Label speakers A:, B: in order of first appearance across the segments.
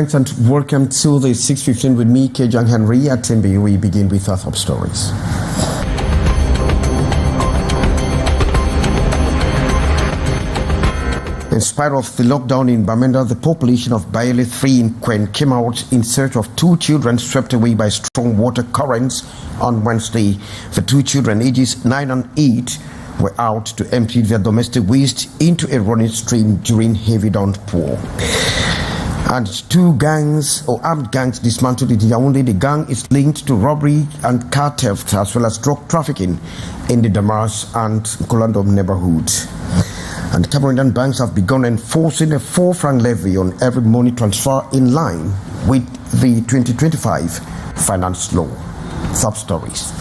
A: Thanks and welcome to the 6:15 with me, Kejang Henry at Timby. We begin with our top stories. In spite of the lockdown in Bamenda, the population of Bayele 3 in Kwen came out in search of two children swept away by strong water currents on Wednesday. The two children, ages 9 and 8, were out to empty their domestic waste into a running stream during heavy downpour. And two gangs or armed gangs dismantled in Yaoundé. The gang is linked to robbery and car theft as well as drug trafficking in the Damas and Kolandom neighborhood. And Cameroonian banks have begun enforcing a 4 franc levy on every money transfer in line with the 2025 finance law. Top stories.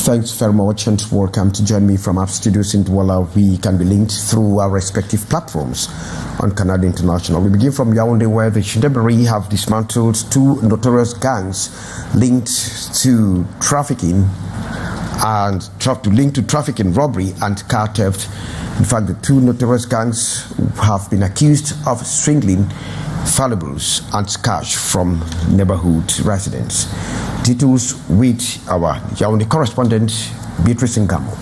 A: Thanks very much and welcome to join me from our studios in Douala. We can be linked through our respective platforms on Canada International. We begin from Yaoundé, where the Gendarmerie have dismantled two notorious gangs linked to trafficking, robbery and car theft. In fact, the two notorious gangs have been accused of swindling valuables and cash from neighborhood residents. Details with our Yaoundé correspondent, Beatrice Ngamo.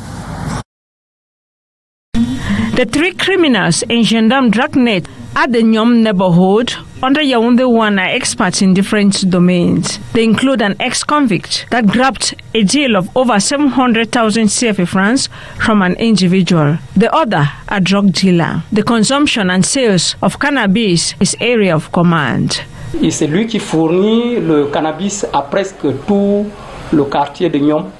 B: The three criminals in gendarme dragnet at the Nyom neighborhood under Yaoundé 1 are experts in different domains. They include an ex-convict that grabbed a deal of over 700,000 CFA francs from an individual. The other, a drug dealer. The consumption and sales of cannabis is area of command.
C: Et c'est lui qui fournit le cannabis à presque tout le quartier de Nyom.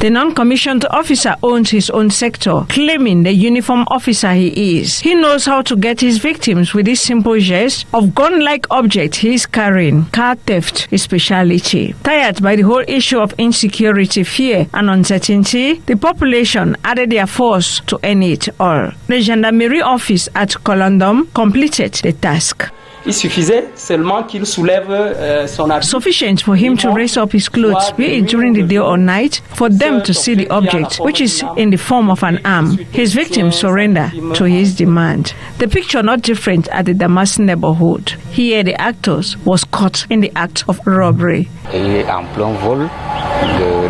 B: The non-commissioned officer owns his own sector, claiming the uniform officer he is. He knows how to get his victims with this simple gest of gun-like object he is carrying. Car theft is speciality. Tired by the whole issue of insecurity, fear and uncertainty, the population added their force to end it all. The gendarmerie office at Kolandom completed the task.
C: Il suffisait seulement qu'il soulève son habit.
B: Sufficient for him to raise up his clothes, be it during the day or night, for them to see the object, which is in the form of an arm. His victims surrender to his demand. The picture not different at the Damas neighborhood. Here the actors was caught in the act of robbery.
D: En plein vol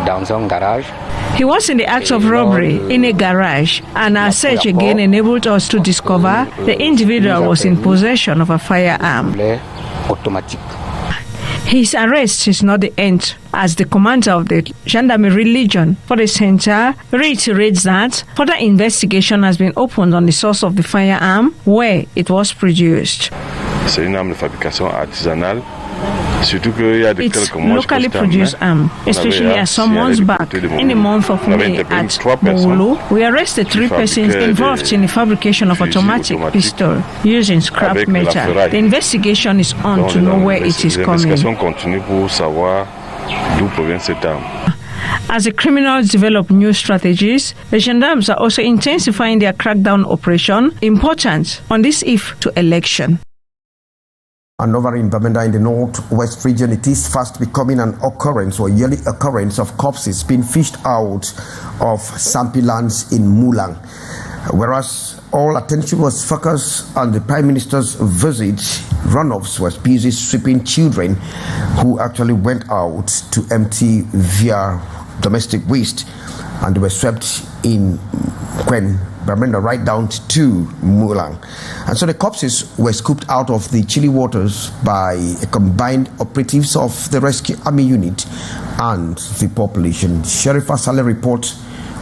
D: dans un garage.
B: He was in the act of robbery in a garage, and our search again enabled us to discover the individual was in possession of a firearm. His arrest is not the end, as the commander of the Gendarmerie Legion for the center reiterates that further investigation has been opened on the source of the firearm, where it was produced.
E: C'est une arme de fabrication artisanale.
B: It's locally produced arm, especially as some months back, in the month of May at Moulo, we arrested 3 persons involved in the fabrication of automatic pistol using scrap metal. The investigation is on to know where it is coming. As the criminals develop new strategies, the gendarmes are also intensifying their crackdown operation, important on this eve to election.
A: And over in Bamenda in the northwest region, it is fast becoming an occurrence or yearly occurrence of corpses being fished out of Sampi lands in Mulang. Whereas all attention was focused on the Prime Minister's visit, runoffs was busy sweeping children who actually went out to empty their domestic waste, and they were swept in Kwen, Bamenda, right down to Mulang. And so the corpses were scooped out of the chilly waters by a combined operatives of the Rescue Army Unit and the population. Sheriff Asale reports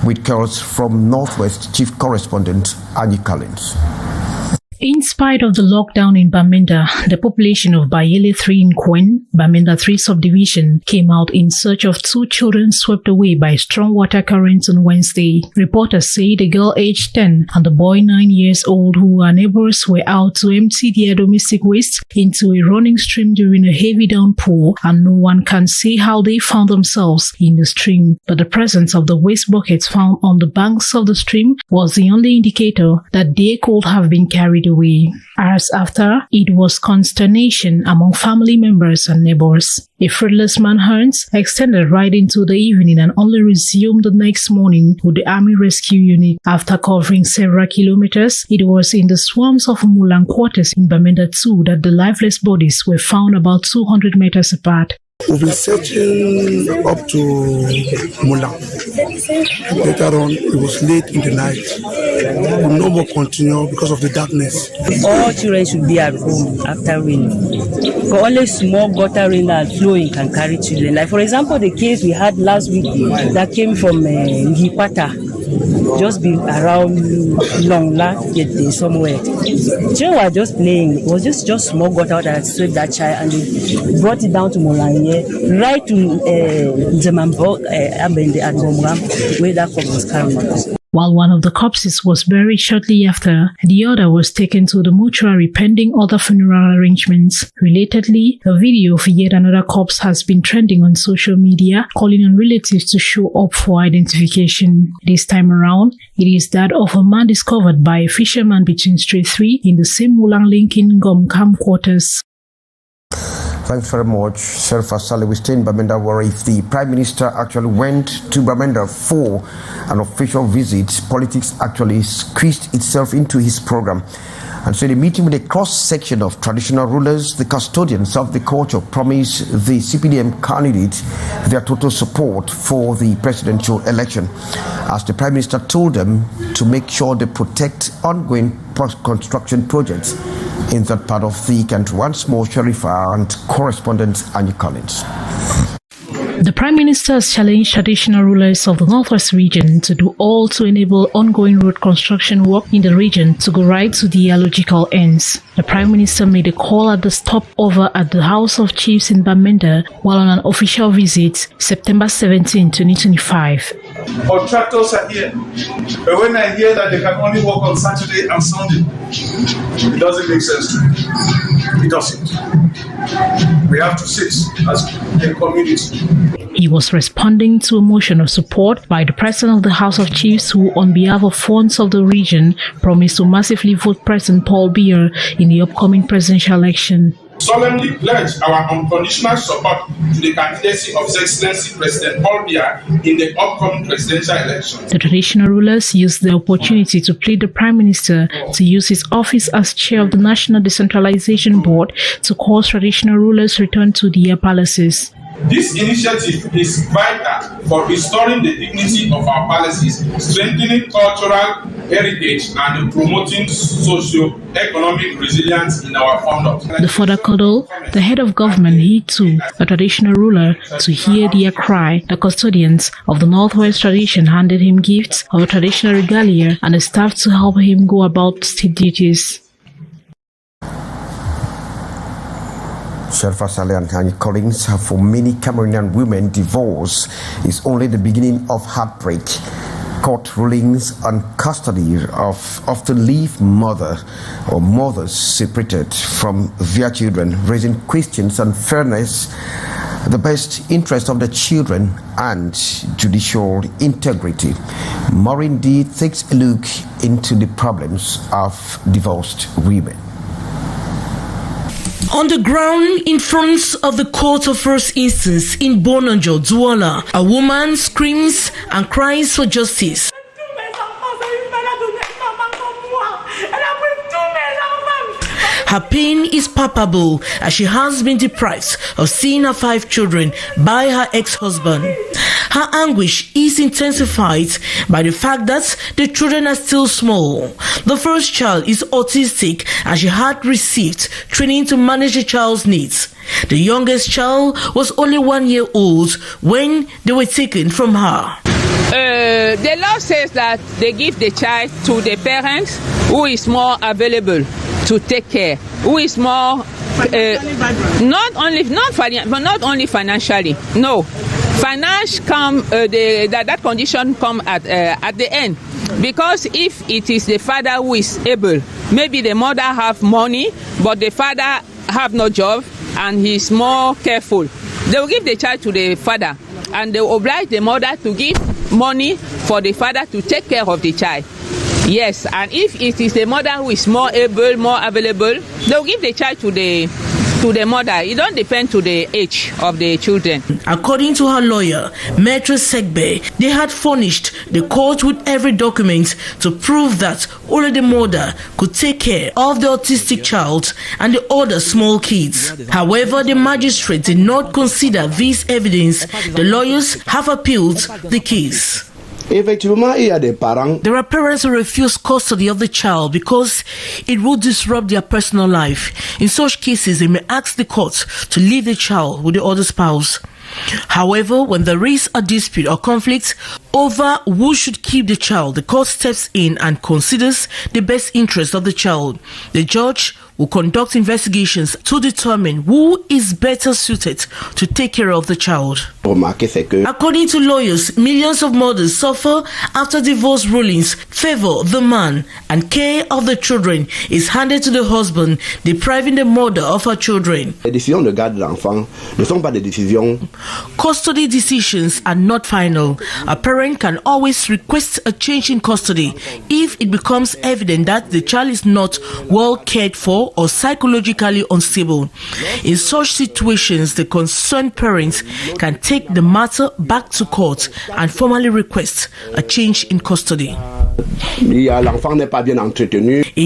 A: with calls from Northwest Chief Correspondent Annie Collins.
F: In spite of the lockdown in Bamenda, the population of Bayele 3 in Kwen, Bamenda 3 subdivision, came out in search of 2 children swept away by strong water currents on Wednesday. Reporters say the girl aged 10 and the boy 9 years old, who are neighbors, were out to empty their domestic waste into a running stream during a heavy downpour, and no one can say how they found themselves in the stream. But the presence of the waste buckets found on the banks of the stream was the only indicator that they could have been carried away. Hours after, it was consternation among family members and neighbors. A fruitless manhunt extended right into the evening and only resumed the next morning with the Army Rescue Unit. After covering several kilometers, it was in the swamps of Mulang quarters in Bamenda 2 that the lifeless bodies were found about 200 meters apart.
G: We've been searching up to Mulang. Later on, it was late in the night. We no more continue because of the darkness.
H: All children should be at home after rain. But only small gutter rain that flowing can carry children. Like for example, the case we had last week that came from Ngipata. Just be around Longla, somewhere. Children were just playing. It was just small gutter that swept that child, and they brought it down to Molanye, right to Zemambo, Abende at Gomram, where that corpse was carried out.
F: While one of the corpses was buried shortly after, the other was taken to the mortuary pending other funeral arrangements. Relatedly, a video of yet another corpse has been trending on social media, calling on relatives to show up for identification. This time around, it is that of a man discovered by a fisherman between Strait 3 in the same Mulang Lincoln Gom camp quarters.
A: Thanks very much, Sherfa Saleh. We stay in Bamenda, where if the Prime Minister actually went to Bamenda for an official visit, politics actually squeezed itself into his program. And so in a meeting with a cross-section of traditional rulers, the custodians of the culture promised the CPDM candidate their total support for the presidential election, as the Prime Minister told them to make sure they protect ongoing construction projects in that part of the country. Once more, Sharifa and correspondent Annie Collins.
F: The Prime Minister has challenged traditional rulers of the Northwest region to do all to enable ongoing road construction work in the region to go right to their logical ends. The Prime Minister made a call at the stopover at the House of Chiefs in Bamenda while on an official visit, September 17, 2025.
I: Contractors are here, but when I hear that they can only work on Saturday and Sunday, it doesn't make sense to me. It doesn't. We have to sit as a community.
F: He was responding to a motion of support by the President of the House of Chiefs, who on behalf of funds of the region promised to massively vote President Paul Biya in the upcoming presidential election.
I: Solemnly pledge our unconditional support to the candidacy of His Excellency President Paul Biya in the upcoming presidential election.
F: The traditional rulers used the opportunity to plead the Prime Minister to use his office as chair of the National Decentralization Board to cause traditional rulers return to their palaces.
I: This initiative is vital for restoring the dignity of our palaces, strengthening cultural heritage, and promoting socio-economic resilience in our conduct.
F: The father Kodol, the head of government, he too, a traditional ruler, to hear their cry. The custodians of the Northwest tradition handed him gifts of a traditional regalia and a staff to help him go about state duties.
A: Sherfa Saleh and Annie Collins. For many Cameroonian women, divorce is only the beginning of heartbreak. Court rulings on custody often leave mothers separated from their children, raising questions on fairness, the best interest of the children, and judicial integrity. Maureen D takes a look into the problems of divorced women.
J: On the ground in front of the court of first instance in Bonanjo, Douala, a woman screams and cries for justice. Her pain is palpable as she has been deprived of seeing her 5 children by her ex-husband. Her anguish is intensified by the fact that the children are still small. The first child is autistic and she had received training to manage the child's needs. The youngest child was only 1 year old when they were taken from her.
K: The law says that they give the child to the parents who is more available. to take care, who is more not only financially. No, finance come that condition come at the end, because if it is the father who is able, maybe the mother have money but the father have no job and he's more careful, they will give the child to the father and they will oblige the mother to give money for the father to take care of the child. Yes, and if it is the mother who is more able, more available, they will give the child to the mother. It don't depend to the age of the children.
J: According to her lawyer, Maitre Segbe, they had furnished the court with every document to prove that only the mother could take care of the autistic child and the other small kids. However, the magistrate did not consider this evidence. The lawyers have appealed the case. There are parents who refuse custody of the child because it would disrupt their personal life. In such cases, they may ask the court to leave the child with the other spouse. However, when there is a dispute or conflict over who should keep the child, the court steps in and considers the best interest of the child. The judge will conduct investigations to determine who is better suited to take care of the child. According to lawyers, millions of mothers suffer after divorce rulings favor the man and care of the children is handed to the husband, depriving the mother of her children. Custody decisions are not final. A parent can always request a change in custody if it becomes evident that the child is not well cared for or psychologically unstable. In such situations, the concerned parents can take the matter back to court and formally request a change in custody. In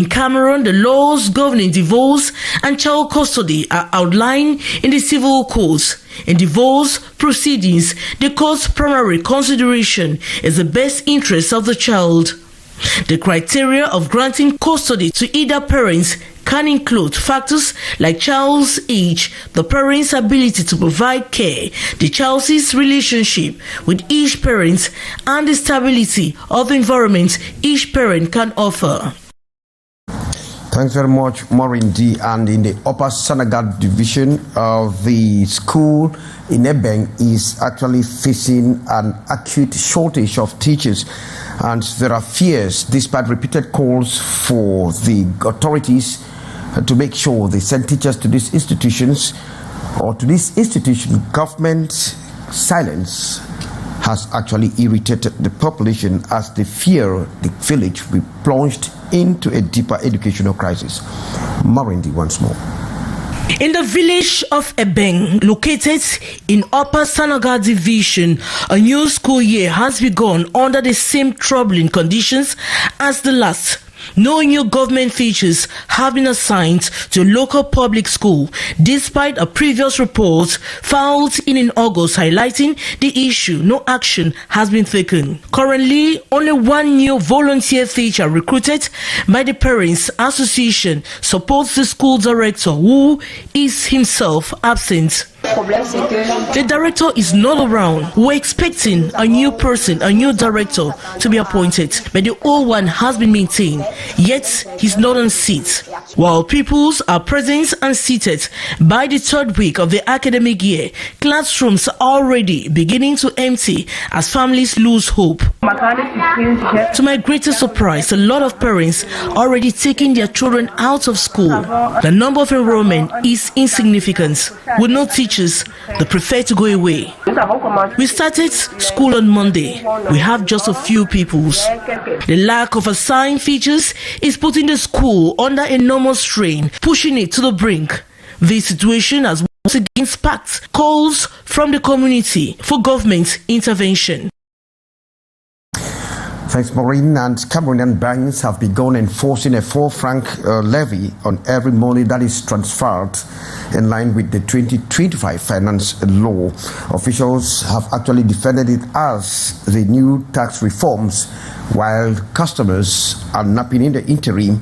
J: Cameroon, the laws governing divorce and child custody are outlined in the civil codes. In divorce proceedings, the court's primary consideration is the best interest of the child. The criteria of granting custody to either parents can include factors like child's age, the parent's ability to provide care, the child's relationship with each parent, and the stability of the environment each parent can offer.
A: Thanks very much, Maureen D. And in the Upper Senegal division of the school in Ebeng is actually facing an acute shortage of teachers. And there are fears, despite repeated calls for the authorities to make sure they send teachers to these institutions, or to this institution, government silence has actually irritated the population as they fear the village will be plunged into a deeper educational crisis. Marindi once more.
J: In the village of Ebeng, located in Upper Senegal Division, a new school year has begun under the same troubling conditions as the last. No new government features have been assigned to a local public school, despite a previous report filed in August highlighting the issue. No action has been taken. Currently, only one new volunteer teacher recruited by the Parents Association supports the school director, who is himself absent. The director is not around. We're expecting a new person, a new director to be appointed, but the old one has been maintained, yet he's not on seat. While pupils are present and seated by the third week of the academic year, classrooms are already beginning to empty as families lose hope. To my greatest surprise, a lot of parents are already taking their children out of school. The number of enrollment is insignificant. With no teachers, they prefer to go away. We started school on Monday. We have just a few pupils. The lack of assigned features is putting the school under enormous strain, pushing it to the brink. This situation has once again sparked calls from the community for government intervention.
A: Thanks, Maureen. And Cameroonian banks have begun enforcing a 4 franc levy on every money that is transferred in line with the 2025 finance law. Officials have actually defended it as the new tax reforms, while customers are napping in the interim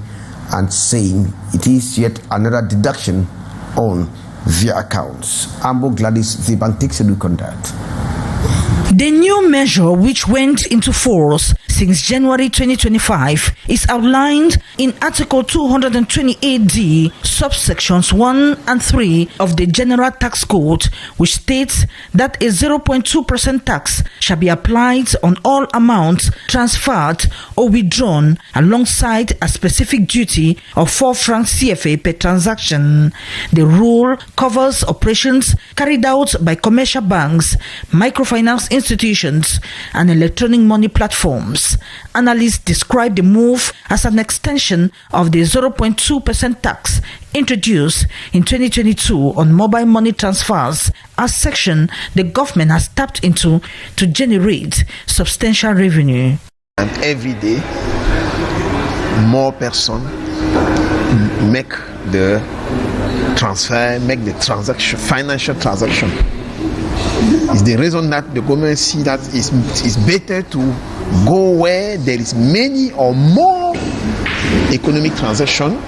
A: and saying it is yet another deduction on their accounts. Ambo Gladys, the bank takes a look on that.
J: The new measure, which went into force since January 2025, is outlined in Article 228D, subsections 1 and 3 of the General Tax Code, which states that a 0.2% tax shall be applied on all amounts transferred or withdrawn alongside a specific duty of 4 francs CFA per transaction. The rule covers operations carried out by commercial banks, microfinance institutions, and electronic money platforms. Analysts describe the move as an extension of the 0.2% tax introduced in 2022 on mobile money transfers, a section the government has tapped into to generate substantial revenue.
L: And every day, more persons make the transfer, make the transaction, financial transaction. It's the reason that the government see that it's better to go where there is many or more economic transaction.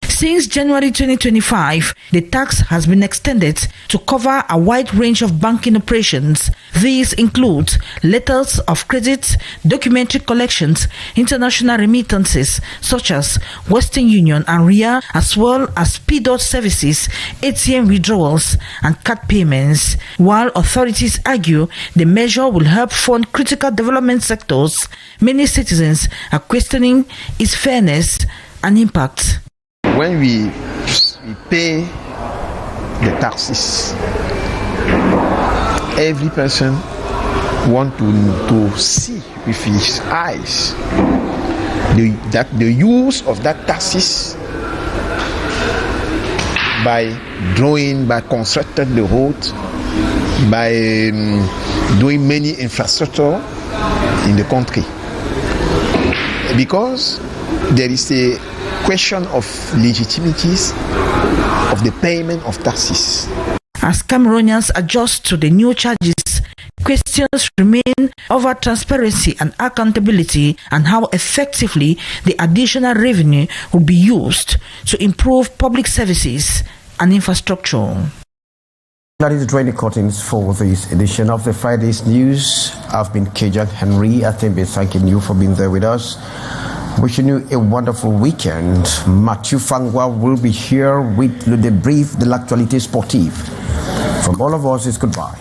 J: Since January 2025, the tax has been extended to cover a wide range of banking operations. These include letters of credit, documentary collections, international remittances such as Western Union and RIA, as well as PDOT services, ATM withdrawals, and card payments. While authorities argue the measure will help fund critical development sectors, many citizens are questioning its fairness and impact.
L: When we pay the taxes, every person wants to see with his eyes that the use of that taxes by drawing, by constructing the road, by doing many infrastructure in the country. Because there is a question of legitimities of the payment of taxes.
J: As Cameroonians adjust to the new charges, questions remain over transparency and accountability and how effectively the additional revenue will be used to improve public services and infrastructure.
A: That is the training curtains for this edition of the Friday's News. I've been Kejak Henry. I think we're thanking you for being there with us. Wishing you a wonderful weekend. Mathieu Fangwa will be here with le débrief de l'actualité sportive. From all of us, it's goodbye.